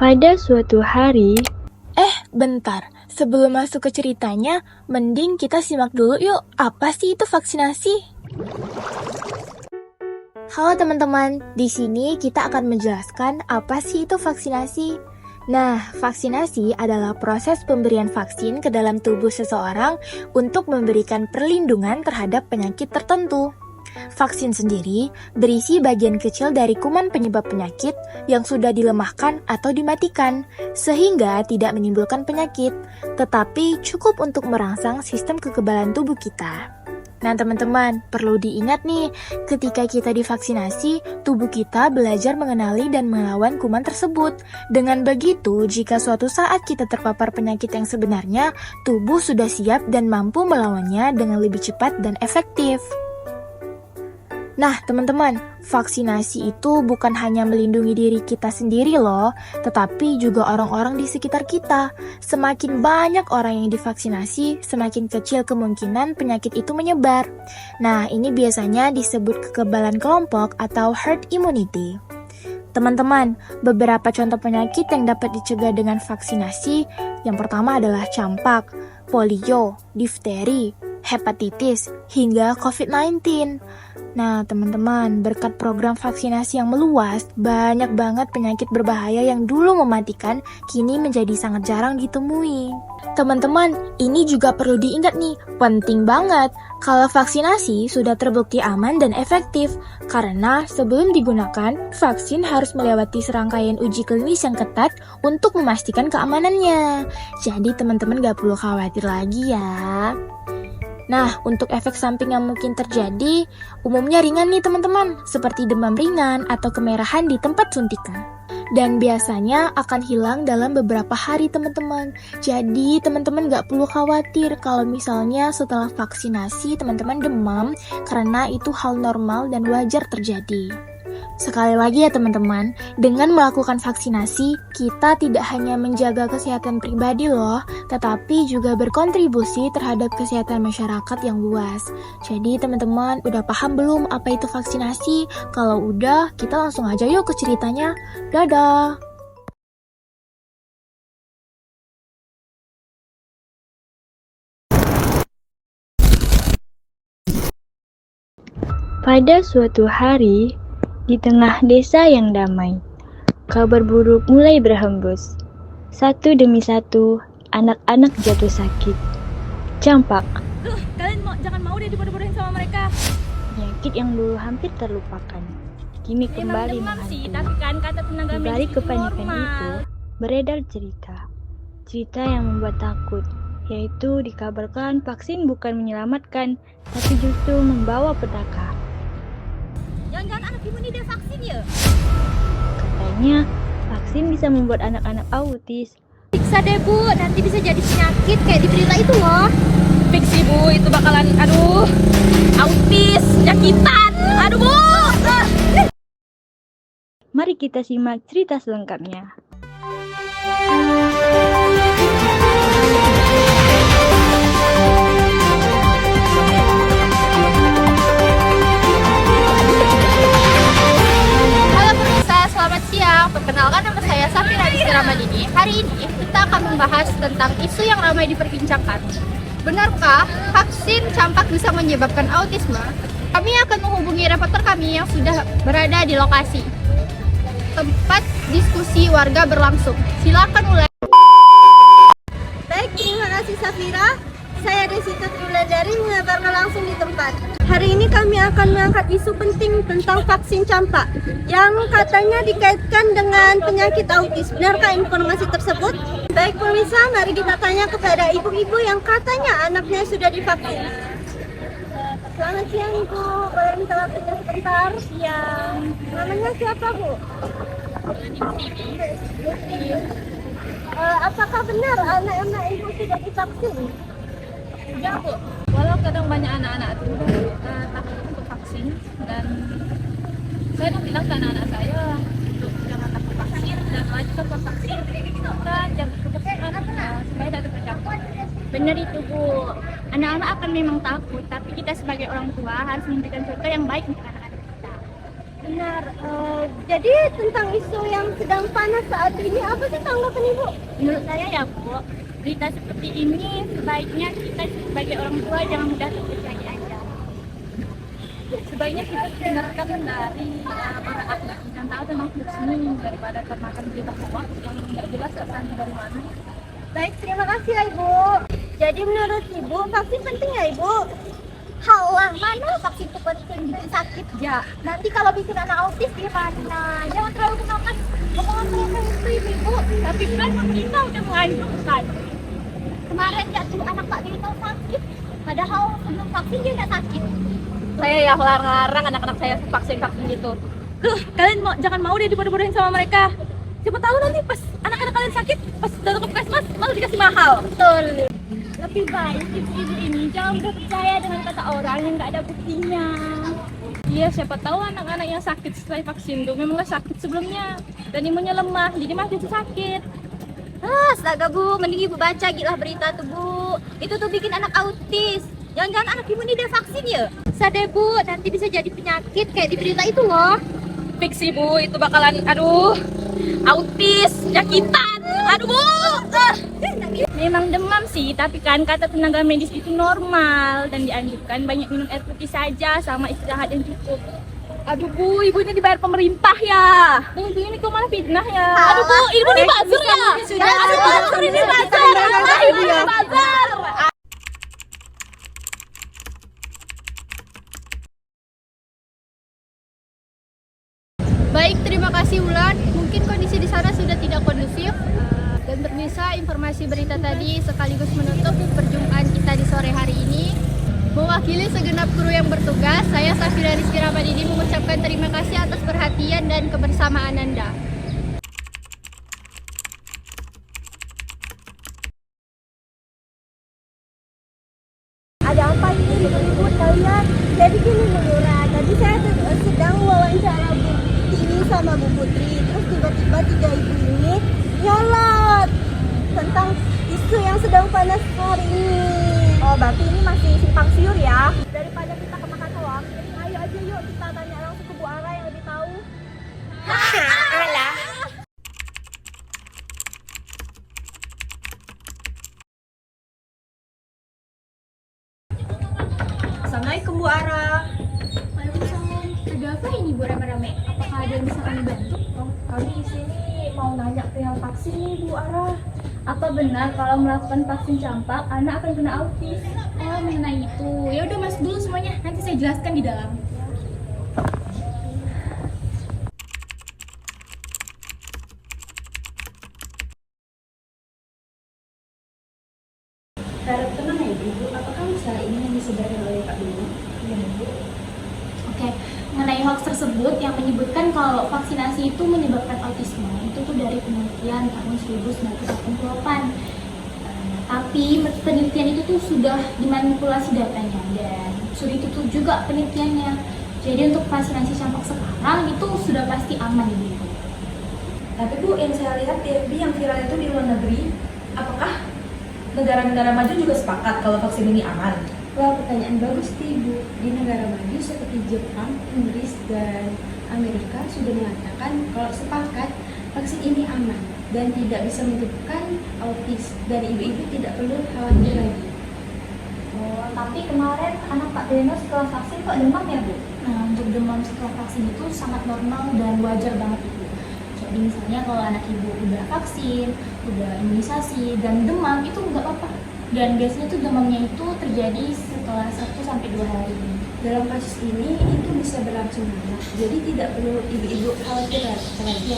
Pada suatu hari, Bentar. Sebelum masuk ke ceritanya, mending kita simak dulu yuk. Apa sih itu vaksinasi? Halo teman-teman, di sini kita akan menjelaskan apa sih itu vaksinasi. Nah, vaksinasi adalah proses pemberian vaksin ke dalam tubuh seseorang untuk memberikan perlindungan terhadap penyakit tertentu. Vaksin sendiri berisi bagian kecil dari kuman penyebab penyakit yang sudah dilemahkan atau dimatikan, sehingga tidak menimbulkan penyakit, tetapi cukup untuk merangsang sistem kekebalan tubuh kita. Nah teman-teman, perlu diingat nih, ketika kita divaksinasi, tubuh kita belajar mengenali dan melawan kuman tersebut. Dengan begitu, jika suatu saat kita terpapar penyakit yang sebenarnya, tubuh sudah siap dan mampu melawannya dengan lebih cepat dan efektif. Nah, teman-teman, vaksinasi itu bukan hanya melindungi diri kita sendiri loh, tetapi juga orang-orang di sekitar kita. Semakin banyak orang yang divaksinasi, semakin kecil kemungkinan penyakit itu menyebar. Nah, ini biasanya disebut kekebalan kelompok atau herd immunity. Teman-teman, beberapa contoh penyakit yang dapat dicegah dengan vaksinasi, yang pertama adalah campak, polio, difteri, hepatitis, hingga COVID-19. Nah, teman-teman, berkat program vaksinasi yang meluas, banyak banget penyakit berbahaya yang dulu mematikan, kini menjadi sangat jarang ditemui. Teman-teman, ini juga perlu diingat nih, penting banget kalau vaksinasi sudah terbukti aman dan efektif, karena sebelum digunakan, vaksin harus melewati serangkaian uji klinis yang ketat untuk memastikan keamanannya. Jadi teman-teman gak perlu khawatir lagi ya. Nah, untuk efek samping yang mungkin terjadi, umumnya ringan nih teman-teman, seperti demam ringan atau kemerahan di tempat suntikan. Dan biasanya akan hilang dalam beberapa hari teman-teman. Jadi teman-teman gak perlu khawatir kalau misalnya setelah vaksinasi teman-teman demam, karena itu hal normal dan wajar terjadi. Sekali lagi ya teman-teman, dengan melakukan vaksinasi, kita tidak hanya menjaga kesehatan pribadi loh, tetapi juga berkontribusi terhadap kesehatan masyarakat yang luas. Jadi teman-teman, udah paham belum apa itu vaksinasi? Kalau udah, kita langsung aja yuk ke ceritanya. Dadah! pada suatu hari, di tengah desa yang damai, kabar buruk mulai berhembus. Satu demi satu, anak-anak jatuh sakit. Campak, Kalian jangan mau deh dibodoh-bodohin sama mereka. penyakit yang dulu hampir terlupakan, kini kembali Emang demam sih, menghantui. tapi kan kata tenaga Di medis balik itu kepanikan normal. itu, beredar cerita yang membuat takut, yaitu dikabarkan vaksin bukan menyelamatkan, tapi justru membawa petaka. Jangan-jangan anak ibu ini dia vaksin ya? Katanya, vaksin bisa membuat anak-anak autis. Siksa deh bu, nanti bisa jadi penyakit kayak di berita itu loh. Fix sih bu, itu bakalan autis, penyakitan. Aduh bu. Mari kita simak cerita selengkapnya. Halo pemirsa, selamat siang. Perkenalkan nama saya Safira Ramadini. Hari ini kita akan membahas tentang isu yang ramai diperbincangkan. Benarkah vaksin campak bisa menyebabkan autisme? Kami akan menghubungi reporter kami yang sudah berada di lokasi. Tempat diskusi warga berlangsung. Silakan mulai. Baik, terima kasih Safira. Saya Desita Wulandari mengabarkan langsung di tempat. Hari ini kami akan mengangkat isu penting tentang vaksin campak yang katanya dikaitkan dengan penyakit autis. Benarkah informasi tersebut? Baik pemirsa, mari kita tanya kepada ibu-ibu yang katanya anaknya sudah divaksin. Selamat siang Ibu, boleh minta waktunya sebentar? Siang. Namanya siapa Bu? Apakah benar anak-anak Ibu sudah divaksin? Ya bu, walau kadang banyak anak-anak itu takut untuk vaksin, dan saya udah bilang ke anak-anak saya untuk jangan takut vaksin dan lanjutkan vaksin dan jangan kebersihan supaya tidak terjangkit. Benar itu Bu. Anak-anak akan memang takut, tapi kita sebagai orang tua harus memberikan contoh yang baik untuk anak-anak kita. benar. Jadi tentang isu yang sedang panas saat ini, apa sih tanggapan Ibu? Menurut saya ya Bu, berita seperti ini sebaiknya kita sebagai orang tua jangan mudah terpercaya aja. Sebaiknya kita dengarkan dari para ahli yang tahu tentang vaksin daripada termakan berita hoax yang nggak jelas asalnya dari mana. Baik, terima kasih ya Ibu. Jadi menurut Ibu, vaksin penting ya Ibu? Halah, mana vaksin itu penting, bikin sakit ya. Nanti kalau bikin anak autis gimana? Jangan terlalu menolak omongan mereka itu ibu. Tapi kan pemerintah udah menganjurkan. Kemarin jatuh anak Pak Dino sakit, padahal sebelum vaksin dia nggak sakit. Saya ya larang-larang anak-anak saya vaksin gitu. Kalian jangan mau deh dibodoh-bodohin sama mereka. Siapa tahu nanti pas anak-anak kalian sakit, pas datang ke puskesmas malah dikasih mahal. Betul. Lebih baik ibu-ibu ini jangan mudah percaya dengan kata orang yang nggak ada buktinya. Iya, siapa tahu anak-anak yang sakit setelah vaksin tuh memang sakit sebelumnya dan imunnya lemah, jadi makin sakit. Astaga Bu, mending Ibu baca gitu berita tuh Bu. Itu tuh bikin anak autis. Jangan-jangan anak Ibu ini udah vaksin ya? Sadar Bu, nanti bisa jadi penyakit kayak di berita itu loh. Fix sih Bu, itu bakalan autis, nyakitan. Aduh Bu. Memang demam sih, tapi kan kata tenaga medis itu normal dan dianjurkan banyak minum air putih saja sama istirahat yang cukup. Aduh Bu, ibu ini dibayar pemerintah ya. Ibu ini kok malah fitnah ya. Aduh Bu, ibu ini buzzer ya. Aduh buzzer ini buzzer. Ibu ini buzzer. Baik, terima kasih Wulan. Mungkin kondisi di sana sudah tidak kondusif. Dan pemirsa, informasi berita tadi sekaligus menutup perjumpaan kita di sore hari ini. Mewakili segenap kru yang bertugas, saya Safira Rizky Ramadini mengucapkan terima kasih atas perhatian dan kebersamaan Anda. Ada apa ini ribut kalian? Jadi gini Bu Nura, tadi saya sedang wawancara Bu Tini sama Bu Putri. Terus tiba-tiba tiga ibu ini nyolot tentang isu yang sedang panas hari ini. Oh, berarti ini masih simpang siur ya? Daripada kita kemakan hoax, ayo aja yuk kita tanya langsung ke Bu Ara yang lebih tahu. Assalamualaikum Bu Ara. Waalaikumsalam. Ada apa ini Bu rame-rame? Apakah ada yang bisa kami bantu? Kami di sini mau nanya ke yang vaksin nih Bu Ara. Apa benar kalau melakukan vaksin campak anak akan kena autis? Oh, mengenai itu. Ya udah masuk dulu semuanya. Nanti saya jelaskan di dalam. Harap tenang ya Ibu, apakah masalah ini yang disebarkan oleh Pak Bimo? Iya Bu. Oke, mengenai hoax tersebut yang menyebutkan kalau vaksinasi itu menyebabkan autisme itu tuh dari penelitian tahun 1988. Tapi penelitian itu tuh sudah dimanipulasi datanya dan sudah ditutup juga penelitiannya. Jadi untuk vaksinasi campak sekarang itu sudah pasti aman Ibu. Tapi Bu, yang saya lihat di FB yang viral itu di luar negeri, apakah negara-negara maju juga sepakat kalau vaksin ini aman? Wah, pertanyaan bagus nih Bu. Di negara maju seperti Jepang, Inggris, dan Amerika sudah mengatakan kalau sepakat vaksin ini aman dan tidak bisa menyebabkan autis dan ibu-ibu tidak perlu khawatir lagi. Oh, tapi kemarin anak Pak Beno setelah vaksin kok demam ya Bu? Nah, untuk demam setelah vaksin itu sangat normal dan wajar banget Ibu. Jadi misalnya kalau anak ibu udah vaksin, udah imunisasi dan demam itu nggak apa-apa. Dan biasanya tuh demamnya itu terjadi setelah 1-2 hari. Dalam kasus ini itu bisa berlangsung lama, jadi tidak perlu ibu-ibu khawatir lagi.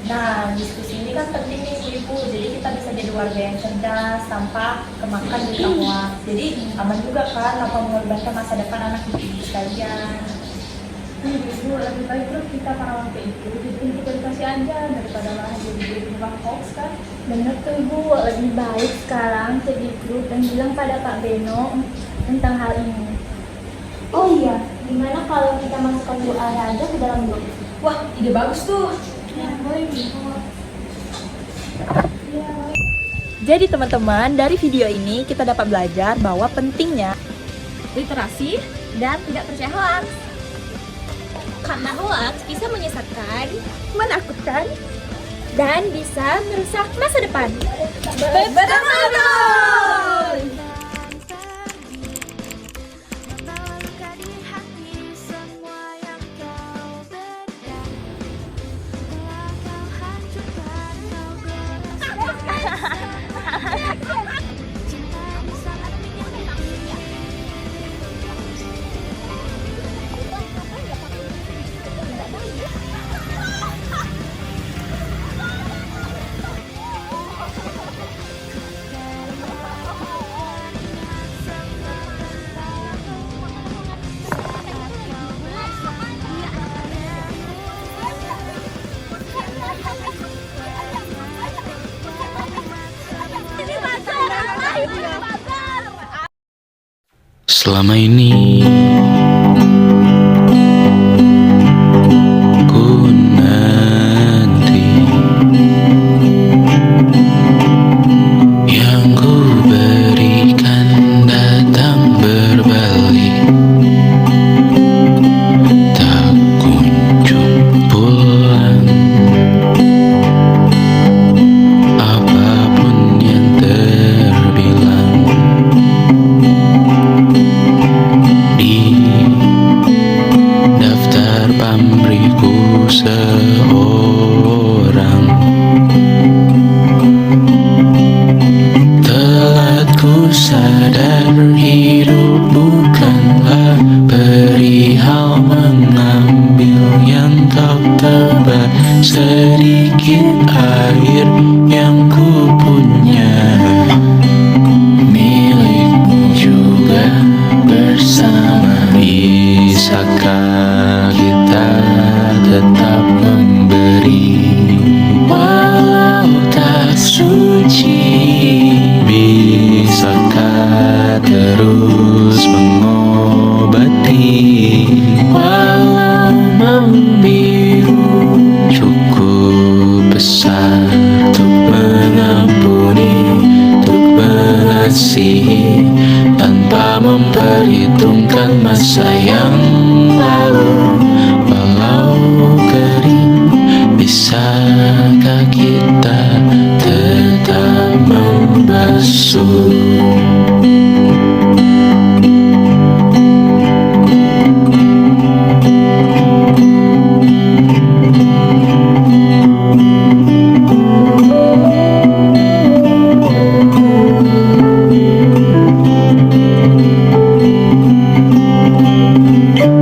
Nah, diskusi ini kan penting nih Bu Ibu, jadi kita bisa jadi warga yang cerdas tanpa kemakan berita hoax. Jadi aman juga kan tanpa mengorbankan masa depan anak ibu sekalian. Ibu, lebih baik terus kita para warga itu edukasi aja daripada malah jadi tukang hoax kan. Benar tuh Ibu, lebih baik sekarang cek di grup dan bilang pada Pak Beno tentang hal ini. Oh iya, gimana kalau kita masukkan Bu Ara aja ke dalam grup? Wah, ide bagus tuh. Ya, boleh Bu. Jadi teman-teman, dari video ini kita dapat belajar bahwa pentingnya Literasi dan tidak percaya hoax. Karena hoax bisa menyesatkan, Menakutkan. dan bisa merusak masa depan. Selama ini ku nanti yang ku berikan datang berbalik, tak kunjung pulang. Apapun yang terbilang di daftar pamrihku seorang, telah ku sadar hidup bukanlah perihal mengambil yang kau tebak. Sedikit air yang ku punya milikmu juga bersama. Bisakah kita tetap memberi walau tak suci? Bisakah terus mengobati walau membiru? Cukup besar untuk mengampuni, untuk mengasihi tanpa memperhitungkan masa yang lalu. Walau kering, bisakah kita tetap membasuh?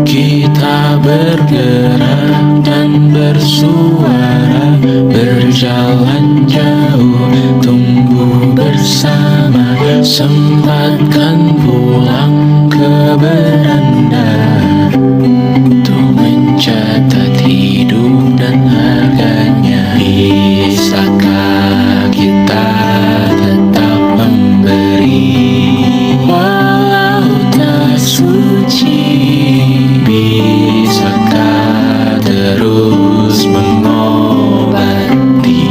Kita bergerak dan bersuara, berjalan jauh, tumbuh bersama. Sempatkan pulang ke beranda untuk mencatat hidup dan harganya. Bisakah kita tetap memberi walau tak suci? Bisakah terus mengobati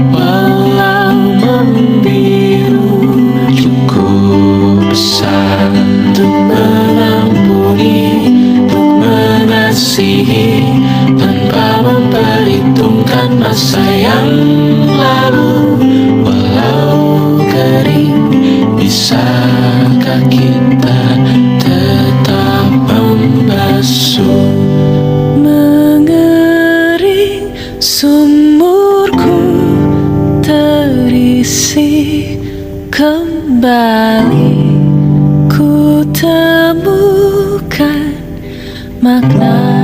walau membiru? Cukup besar untuk mengampuni, untuk mengasihi tanpa memperhitungkan masa yang lalu. Walau kering, bisakah kita tetap membasuh? Mengering sumurku terisi kembali, ku temukan makna